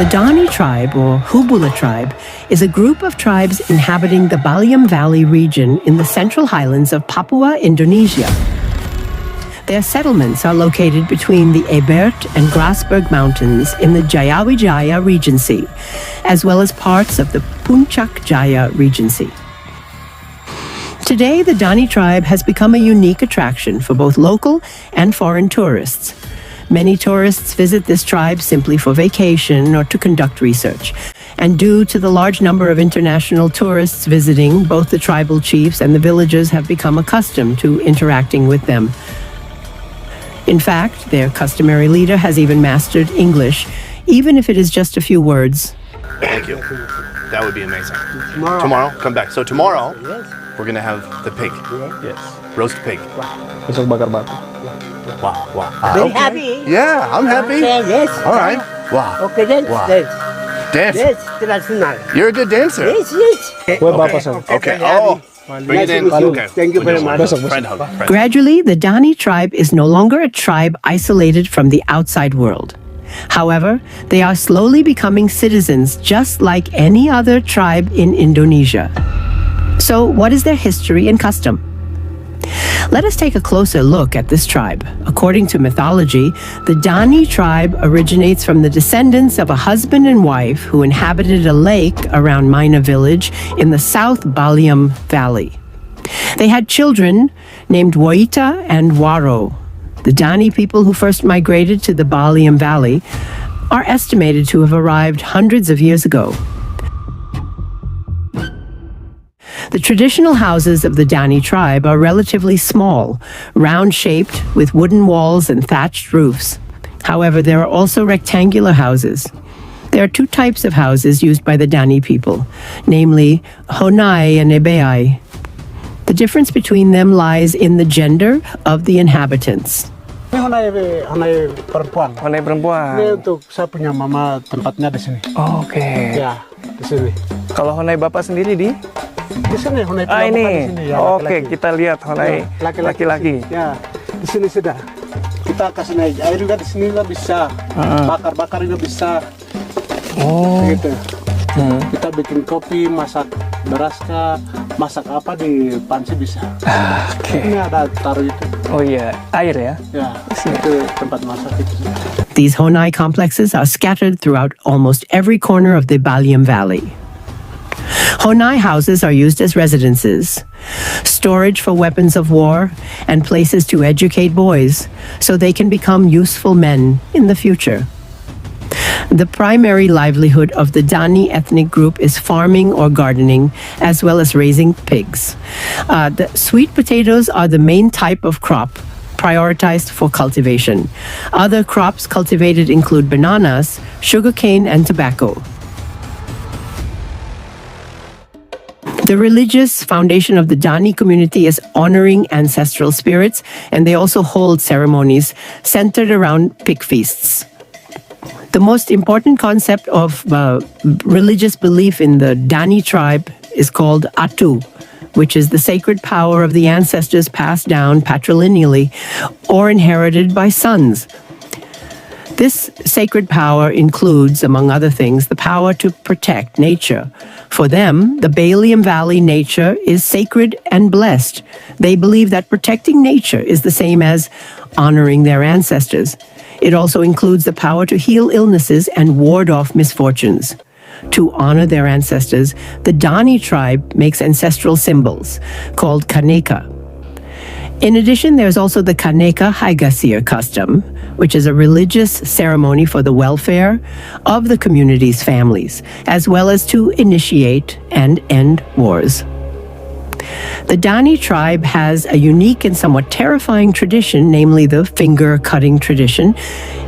The Dani tribe, or Hubula tribe, is a group of tribes inhabiting the Baliem Valley region in the Central Highlands of Papua, Indonesia. Their settlements are located between the Ebert and Grasberg Mountains in the Jayawijaya Regency, as well as parts of the Puncak Jaya Regency. Today, the Dani tribe has become a unique attraction for both local and foreign tourists. Many tourists visit this tribe simply for vacation or to conduct research. And due to the large number of international tourists visiting, both the tribal chiefs and the villagers have become accustomed to interacting with them. In fact, their customary leader has even mastered English, even if it is just a few words. Thank you. That would be amazing. Tomorrow, come back. So tomorrow, we're going to have the pig. Yes. Roast pig. Besok bakar batu. Wow, wow. Very happy. Yeah, I'm happy. Okay, yes. All right. Wow. Okay, dance, Wow. dance. Dance. Yes, traditional. You're a good dancer. Yes, yes. Kue bapak sir. Okay. Oh, bring it in. Nice to meet you. Okay. Thank you very much. Besok, besok. Friend hug. Friend. Gradually, the Dani tribe is no longer a tribe isolated from the outside world. However, they are slowly becoming citizens just like any other tribe in Indonesia. So, what is their history and custom? Let us take a closer look at this tribe. According to mythology, the Dani tribe originates from the descendants of a husband and wife who inhabited a lake around Mina village in the South Baliem Valley. They had children named Waita and Waro. The Dani people who first migrated to the Baliem Valley are estimated to have arrived hundreds of years ago. The traditional houses of the Dani tribe are relatively small, round-shaped with wooden walls and thatched roofs. However, there are also rectangular houses. There are two types of houses used by the Dani people, namely Honai and Ebeai. The difference between them lies in the gender of the inhabitants. Ini honai perempuan. Honai perempuan. Ini untuk saya punya mama tempatnya di sini. Oke. Ya, di sini. Kalau honai bapak sendiri di? Di sini honai Ah perempuan ini. di sini ya. Oke, laki-laki. kita lihat honai Ya, laki-laki. Ya, di sini sudah. Kita kasih naik air juga di sini juga bisa. Bakar-bakar juga bisa. Oh. Begitu. Kita bikin kopi, masak beras kah, masak apa di panci bisa. Oke. Ini ada taruh itu. Oh iya, air ya. Ya, itu tempat masak itu. These Honai complexes are scattered throughout almost every corner of the Baliem Valley. Honai houses are used as residences, storage for weapons of war, and places to educate boys so they can become useful men in the future. The primary livelihood of the Dani ethnic group is farming or gardening, as well as raising pigs. The sweet potatoes are the main type of crop prioritized for cultivation. Other crops cultivated include bananas, sugarcane, and tobacco. The religious foundation of the Dani community is honoring ancestral spirits, and they also hold ceremonies centered around pig feasts. The most important concept of religious belief in the Dani tribe is called Atu, which is the sacred power of the ancestors passed down patrilineally or inherited by sons. This sacred power includes, among other things, the power to protect nature. For them, the Baliem Valley nature is sacred and blessed. They believe that protecting nature is the same as honoring their ancestors. It also includes the power to heal illnesses and ward off misfortunes. To honor their ancestors, the Dani tribe makes ancestral symbols called kaneka. In addition, there's also the Kaneka Haigasir custom, which is a religious ceremony for the welfare of the community's families, as well as to initiate and end wars. The Dani tribe has a unique and somewhat terrifying tradition, namely the finger-cutting tradition.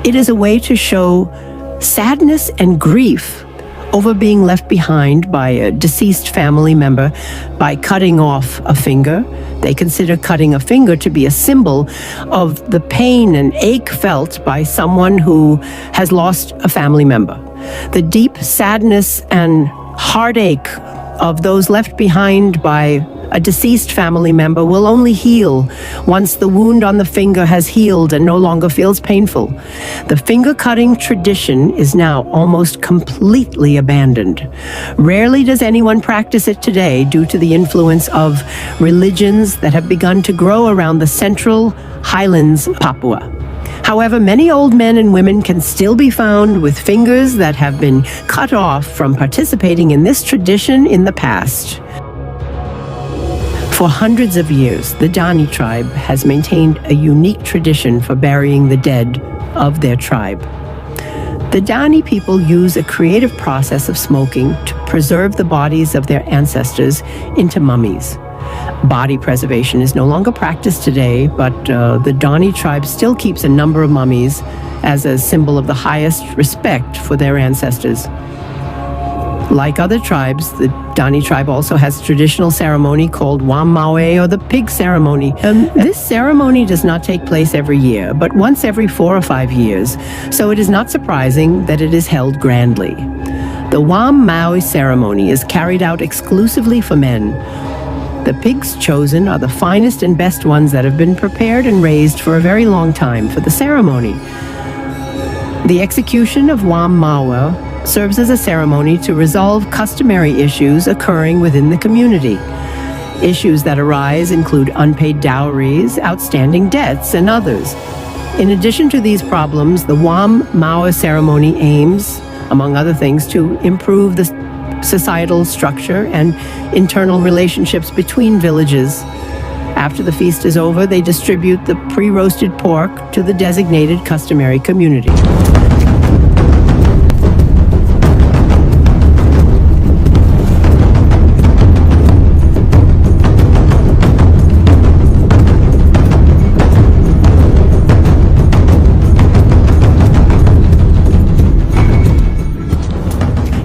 It is a way to show sadness and grief over being left behind by a deceased family member by cutting off a finger. They consider cutting a finger to be a symbol of the pain and ache felt by someone who has lost a family member. The deep sadness and heartache of those left behind by A deceased family member will only heal once the wound on the finger has healed and no longer feels painful. The finger cutting tradition is now almost completely abandoned. Rarely does anyone practice it today due to the influence of religions that have begun to grow around the central highlands of Papua. However, many old men and women can still be found with fingers that have been cut off from participating in this tradition in the past. For hundreds of years, the Dani tribe has maintained a unique tradition for burying the dead of their tribe. The Dani people use a creative process of smoking to preserve the bodies of their ancestors into mummies. Body preservation is no longer practiced today, but the Dani tribe still keeps a number of mummies as a symbol of the highest respect for their ancestors. Like other tribes, the Dani tribe also has a traditional ceremony called Wam Mawe, or the pig ceremony. This ceremony does not take place every year, but once every 4 or 5 years, so it is not surprising that it is held grandly. The Wam Mawe ceremony is carried out exclusively for men. The pigs chosen are the finest and best ones that have been prepared and raised for a very long time for the ceremony. The execution of Wam Mawe serves as a ceremony to resolve customary issues occurring within the community. Issues that arise include unpaid dowries, outstanding debts, and others. In addition to these problems, the Wam Mawe ceremony aims, among other things, to improve the societal structure and internal relationships between villages. After the feast is over, they distribute the pre-roasted pork to the designated customary community.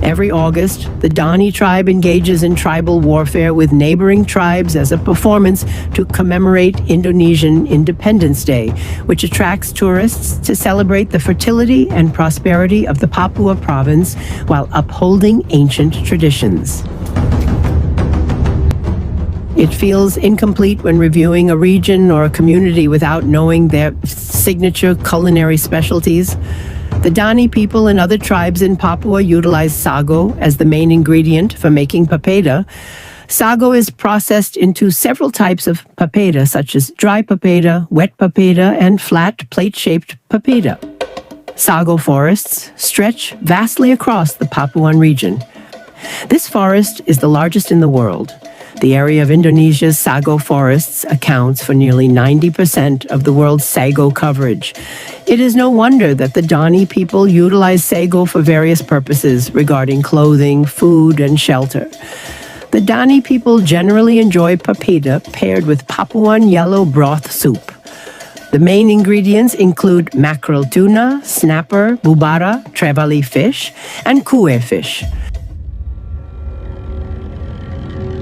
Every August, the Dani tribe engages in tribal warfare with neighboring tribes as a performance to commemorate Indonesian Independence Day, which attracts tourists to celebrate the fertility and prosperity of the Papua province while upholding ancient traditions. It feels incomplete when reviewing a region or a community without knowing their signature culinary specialties. The Dani people and other tribes in Papua utilize sago as the main ingredient for making papeda. Sago is processed into several types of papeda, such as dry papeda, wet papeda, and flat plate-shaped papeda. Sago forests stretch vastly across the Papuan region. This forest is the largest in the world. The area of Indonesia's sago forests accounts for nearly 90% of the world's sago coverage. It is no wonder that the Dani people utilize sago for various purposes regarding clothing, food, and shelter. The Dani people generally enjoy papeda paired with Papuan yellow broth soup. The main ingredients include mackerel tuna, snapper, bubara, trevally fish, and kue fish.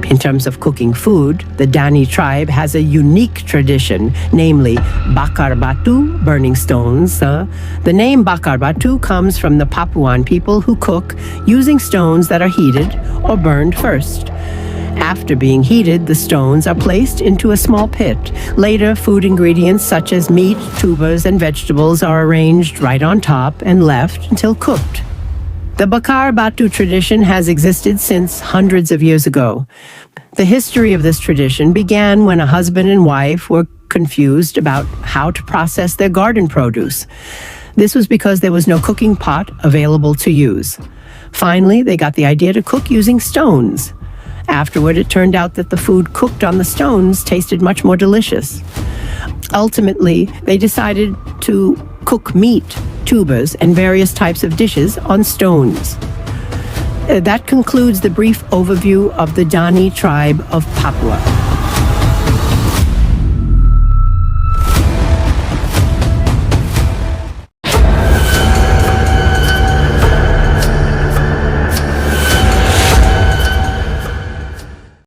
In terms of cooking food, the Dani tribe has a unique tradition, namely bakar batu, burning stones. The name bakar batu comes from the Papuan people who cook using stones that are heated or burned first. After being heated, the stones are placed into a small pit. Later, food ingredients such as meat, tubers, and vegetables are arranged right on top and left until cooked. The bakar batu tradition has existed since hundreds of years ago. The history of this tradition began when a husband and wife were confused about how to process their garden produce. This was because there was no cooking pot available to use. Finally, they got the idea to cook using stones. Afterward, it turned out that the food cooked on the stones tasted much more delicious. Ultimately, they decided to cook meat, tubers, and various types of dishes on stones. That concludes the brief overview of the Dani tribe of Papua.